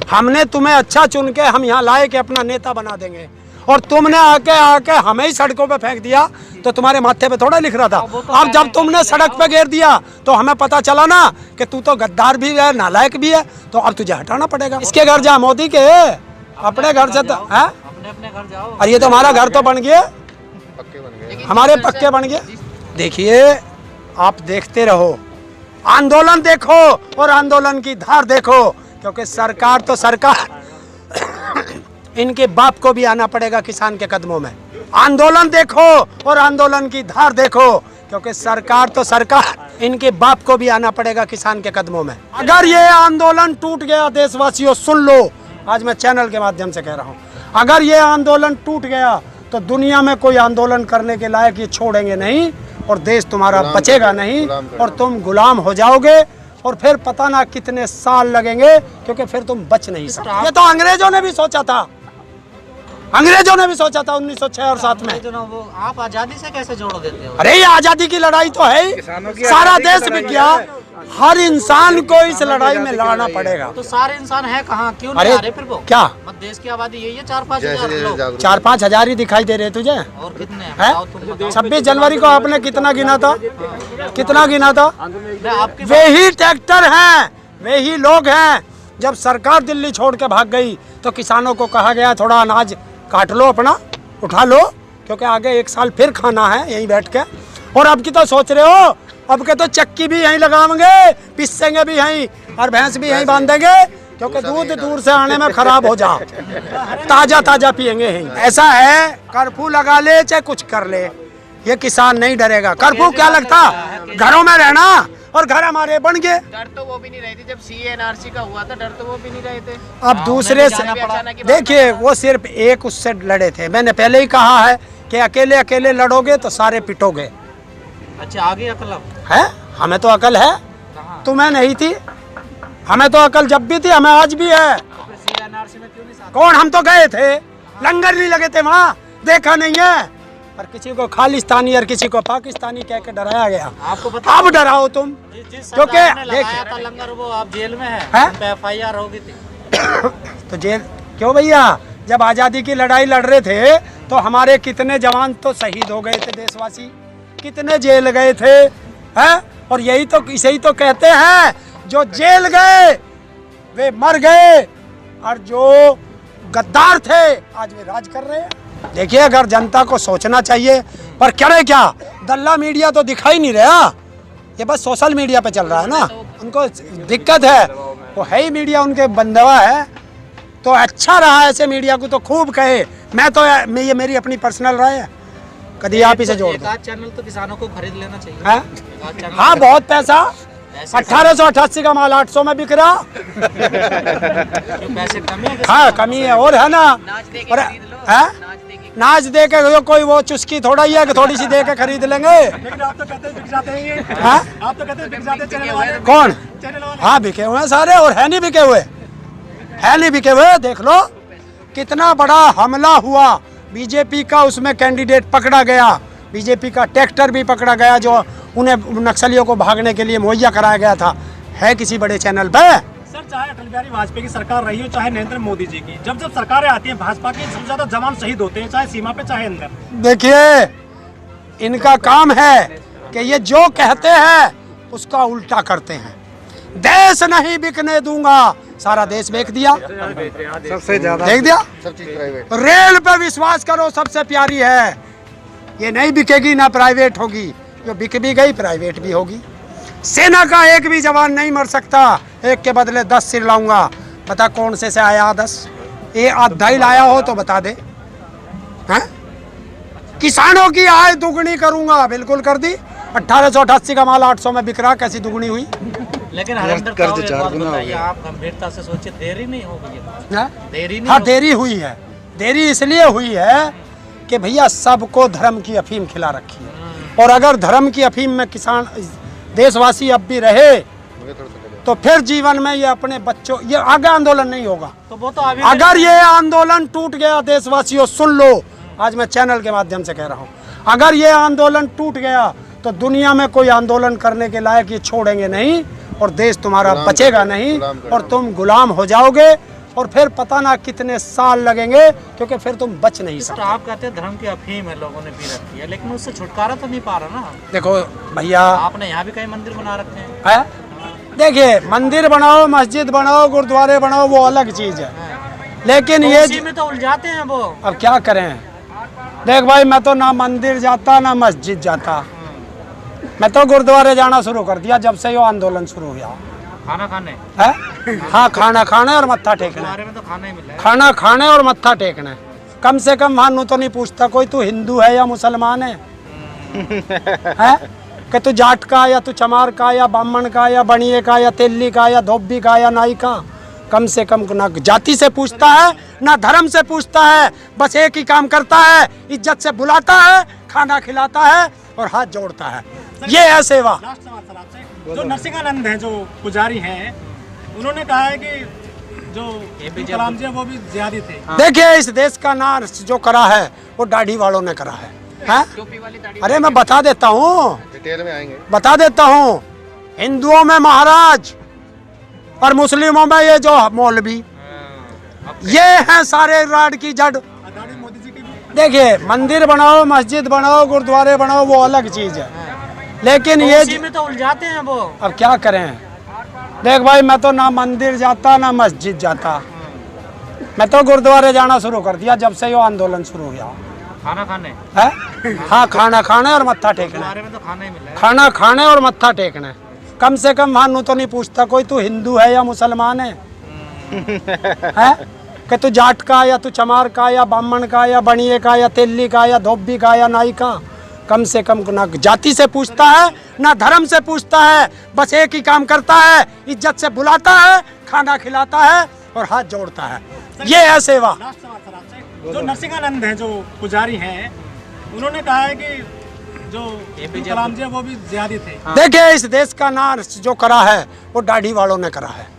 हमने तुम्हें अच्छा चुन के हम यहाँ लाए कि अपना नेता बना देंगे, और तुमने आके हमें ही सड़कों पे फेंक दिया। तो तुम्हारे माथे पे थोड़ा लिख रहा था। अब जब तुमने सड़क पे घेर दिया तो हमें पता चला ना कि तू तो गद्दार भी है, नालायक भी है, तो अब तुझे हटाना पड़ेगा। इसके घर जा, मोदी के अपने घर से है, अपने घर जाओ। और ये तो हमारा घर तो बन गया, हमारे पक्के बन गए। देखिए, आप देखते रहो, आंदोलन देखो और आंदोलन की धार देखो, क्योंकि सरकार तो सरकार, इनके बाप को भी आना पड़ेगा किसान के कदमों में। आंदोलन देखो और आंदोलन की धार देखो, क्योंकि सरकार तो सरकार, इनके बाप को भी आना पड़ेगा किसान के कदमों में। अगर ये आंदोलन टूट गया, देशवासियों सुन लो, आज मैं चैनल के माध्यम से कह रहा हूँ, अगर ये आंदोलन टूट गया तो दुनिया में कोई आंदोलन करने के लायक ये छोड़ेंगे नहीं, और देश तुम्हारा बचेगा नहीं, और तुम गुलाम हो जाओगे, और फिर पता ना कितने साल लगेंगे, क्योंकि फिर तुम बच नहीं सकते। ये तो अंग्रेजों ने भी सोचा था, अंग्रेजों ने भी सोचा था 1906 और 7 में। वो आप आजादी से कैसे जोड़ देते हो? अरे ये आजादी की लड़ाई तो है ही, सारा देश बिक गया, हर इंसान को इस लड़ाई में लड़ना पड़ेगा। तो सारे इंसान है कहाँ, क्यों नहीं आ रहे फिर वो? क्या देश की आबादी यही है 4-5 हजार लोग। 4-5 हजार ही दिखाई दे रहे तुझे? और कितने है? 26 जनवरी को आपने कितना गिना था? कितना गिना था? वे ही ट्रैक्टर हैं, वे ही लोग हैं। जब सरकार दिल्ली छोड़ के भाग गई तो किसानों को कहा गया थोड़ा अनाज काट लो, अपना उठा लो, क्योंकि आगे 1 साल फिर खाना है यहीं बैठ के। और अब की तो सोच रहे हो, अब के तो चक्की भी यहीं लगाएंगे, पिसेंगे भी यहीं, और भैंस भी यहीं बांधेंगे, क्योंकि दूध दूर से आने में खराब हो जा, ताजा ताजा पियेंगे यहीं। ऐसा है, कर्फ्यू लगा ले चाहे कुछ कर ले, ये किसान नहीं डरेगा। कर्फ्यू क्या लगता, घरों में रहना, और घर हमारे बन गए। डर तो वो भी नहीं रही थी जब CA/NRC का हुआ था, डर तो वो भी नहीं रहे थे। अब दूसरे से देखिए, वो सिर्फ एक उससे लड़े थे। मैंने पहले ही कहा है कि अकेले अकेले लड़ोगे तो सारे पिटोगे। अच्छा, आगे अकल है, हमें तो अकल है, तुम्हें नहीं थी। हमें तो अकल जब भी थी, हमें आज भी है। CA/NRC में क्यों नहीं साथ? कौन, हम तो गए थे, लंगर नहीं लगे थे वहाँ, देखा नहीं है। पर किसी को खालिस्तानी और किसी को पाकिस्तानी कह के डराया गया। आपको पता, अब डराओ तुम, क्योंकि लगाया लंगर, वो आप जेल में है? FIR होगी थी। तो जेल क्यों भैया? जब आज़ादी की लड़ाई लड़ रहे थे तो हमारे कितने जवान तो शहीद हो गए थे, देशवासी कितने जेल गए थे, हैं? और यही तो कहते हैं, जो जेल गए वे मर गए, और जो गद्दार थे आज वे राज कर रहे हैं। देखिए, अगर जनता को सोचना चाहिए, पर करे क्या, दल्ला मीडिया तो दिखाई नहीं रहा, ये बस सोशल मीडिया पे चल रहा है ना, उनको दिक्कत है, वो है ही मीडिया उनके बंदवा है। तो अच्छा रहा ऐसे मीडिया को तो खूब कहे, मैं तो ये मेरी अपनी पर्सनल राय है, कभी आप इसे जोड़ दो। चैनल तो किसानों को खरीद लेना चाहिए। हाँ, बहुत पैसा, 1888 का माल 800 में बिक रहा। पैसे कमी है? हाँ, कमी है, और है ना, और है नाच दे के कोई वो चुस्की थोड़ा ही है कि थोड़ी सी दे के खरीद लेंगे। लेकिन आप तो कहते हैं बिक जाते हैं ये। हाँ? आप तो कहते हैं बिक जाते हैं चैनल वाले। कौन? चैनल वाले। हाँ, बिके हुए हैं सारे, और है नहीं बिके हुए, है नहीं बिके हुए। देख लो कितना बड़ा हमला हुआ, बीजेपी का उसमें कैंडिडेट पकड़ा गया, बीजेपी का ट्रैक्टर भी पकड़ा गया जो उन्हें नक्सलियों को भागने के लिए मुहैया कराया गया था। है किसी बड़े चैनल पे? सर, चाहे अटल बिहारी वाजपेयी की सरकार रही हो, चाहे नरेंद्र मोदी जी की, जब जब सरकारें आती हैं भाजपा के सबसे ज्यादा जवान शहीद होते हैं, चाहे सीमा पे चाहे अंदर। देखिए, इनका काम है कि ये जो कहते हैं उसका उल्टा करते हैं। देश नहीं बिकने दूंगा, सारा देश बेच दिया, सबसे ज्यादा देख दिया। सब चीज प्राइवेट। रेल पे विश्वास करो, सबसे प्यारी है, ये नहीं बिकेगी ना प्राइवेट होगी, जो बिक भी गई प्राइवेट भी होगी। सेना का एक भी जवान नहीं मर सकता, एक के बदले 10 सिर लाऊंगा। बता कौन से आया 10? ये आधा ही लाया हो तो बता दे। हैं? किसानों की आय दुगनी करूंगा, बिल्कुल कर दी। 1888 का माल 800 में बिक रहा, कैसी दुगनी हुई? लेकिन आप गंभीरता से सोचिए, देरी नहीं होगी? देरी नहीं? हाँ, देरी हुई है। देरी इसलिए हुई है कि भैया सबको धर्म की अफीम खिला रखी है, और अगर धर्म की अफीम में किसान देशवासी अब भी रहे तो फिर जीवन में ये अपने बच्चों, ये आगे आंदोलन नहीं होगा। तो वो तो अगर ये आंदोलन टूट गया, देशवासियों सुन लो, आज मैं चैनल के माध्यम से कह रहा हूँ, अगर ये आंदोलन टूट गया तो दुनिया में कोई आंदोलन करने के लायक ये छोड़ेंगे नहीं, और देश तुम्हारा बचेगा नहीं, और तुम गुलाम हो जाओगे, और फिर पता ना कितने साल लगेंगे, क्योंकि फिर तुम बच नहीं तो सकते। आप कहते हैं धर्म की अफीम है, लोगों ने पी रखी है, लेकिन उससे छुटकारा तो नहीं पा रहा ना। देखो भैया, आपने यहाँ भी कई मंदिर बना रखे हैं। है देखिए, मंदिर बनाओ, मस्जिद बनाओ, गुरुद्वारे बनाओ, वो अलग चीज है, लेकिन तो ये उसी में तो उलझाते हैं वो। अब क्या करें। देख भाई, मैं तो ना मंदिर जाता ना मस्जिद जाता, मैं तो गुरुद्वारे जाना शुरू कर दिया जब से ये आंदोलन शुरू हुआ खाना खाने है। हाँ, खाना खाने और मत्था टेकना, बारे में तो खाना ही मिल रहा है। खाना खाने और मत्था टेकना है। कम से कम वहाँ तो नहीं पूछता कोई तू हिंदू है या मुसलमान है, हैं? कि तू जाट का या तू चमार का या ब्राह्मण का या बनिए का या तेली का या धोबी का या नाई का। कम से कम ना जाति से पूछता है ना धर्म से पूछता है, बस एक ही काम करता है, इज्जत से बुलाता है, खाना खिलाता है और हाथ जोड़ता है। ये है सेवा। लास्ट सवाल सर आपसे, जो नरसिंहानंद हैं, जो पुजारी हैं, उन्होंने कहा है कि जो अब्दुल कलाम जी हैं, वो भी जिहादी थे। देखिए, इस देश का नाश जो करा है वो दाढ़ी वालों ने करा है, हैं? टोपी वाली दाढ़ी अरे मैं बता देता हूँ, डिटेल में आएंगे। बता देता हूँ। हिंदुओं में महाराज और मुस्लिमों में ये जो मौलवी, ये हैं सारे राड की जड़। दाढ़ी मोदी जी की भी। देखिए, मंदिर बनाओ, मस्जिद बनाओ, गुरुद्वारे बनाओ, वो अलग चीज है, लेकिन तो ये उसी में तो उलझाते हैं वो। अब क्या करें। देख भाई, मैं तो ना मंदिर जाता ना मस्जिद जाता, मैं तो गुरुद्वारे जाना शुरू कर दिया जब से ये आंदोलन शुरू हुआ खाना खाने है। हाँ, खाना खाने और मत्था टेकना, बारे में तो खाना ही मिल रहा है। खाना खाने और मत्था टेकना है। कम से कम वहाँ तो नहीं पूछता कोई तू हिंदू है या मुसलमान है, हैं? कि तू जाट का या तू चमार का या ब्राह्मण का या बनिए का या तेली का या धोबी का या नाई का। कम से कम ना जाति से पूछता है ना धर्म से पूछता है, बस एक ही काम करता है, इज्जत से बुलाता है, खाना खिलाता है और हाथ जोड़ता है। ये है सेवा। लास्ट सवाल सर आपसे, जो नरसिंहानंद हैं, जो पुजारी हैं, उन्होंने कहा है कि जो अब्दुल कलाम जी हैं, वो भी जिहादी थे। देखिए, इस देश का नाश जो करा है वो दाढ़ी वालों ने करा है।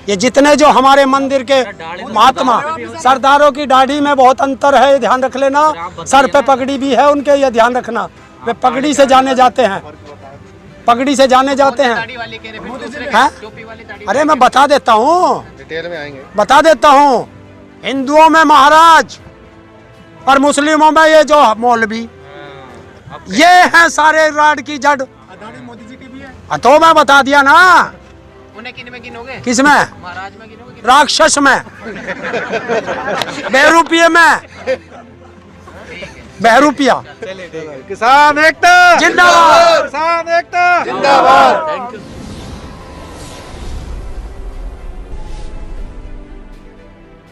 ये जितने जो हमारे मंदिर के महात्मा सरदारों की दाढ़ी में बहुत अंतर है, ये ध्यान रख लेना। सर पे पगड़ी भी है उनके, ये ध्यान रखना। वे पगड़ी से जाने जाते हैं, पगड़ी से जाने जाते हैं, दाढ़ी वाली कह रहे हैं, दूसरे हैं? टोपी वाली दाढ़ी। अरे मैं बता देता हूँ, डिटेल में आएंगे। बता देता हूँ। हिंदुओं में महाराज और मुस्लिमों में ये जो मौलवी, ये हैं सारे राड की जड़। दाढ़ी मोदी जी की भी है। तो मैं बता दिया ना। उन्हें किन में गिनोगे? किसमें? महाराज में गिनोगे? राक्षस में, बहरूपिये में, बहरूपिया। किसान एकता जिंदाबाद, किसान एकता जिंदाबाद। Thank you.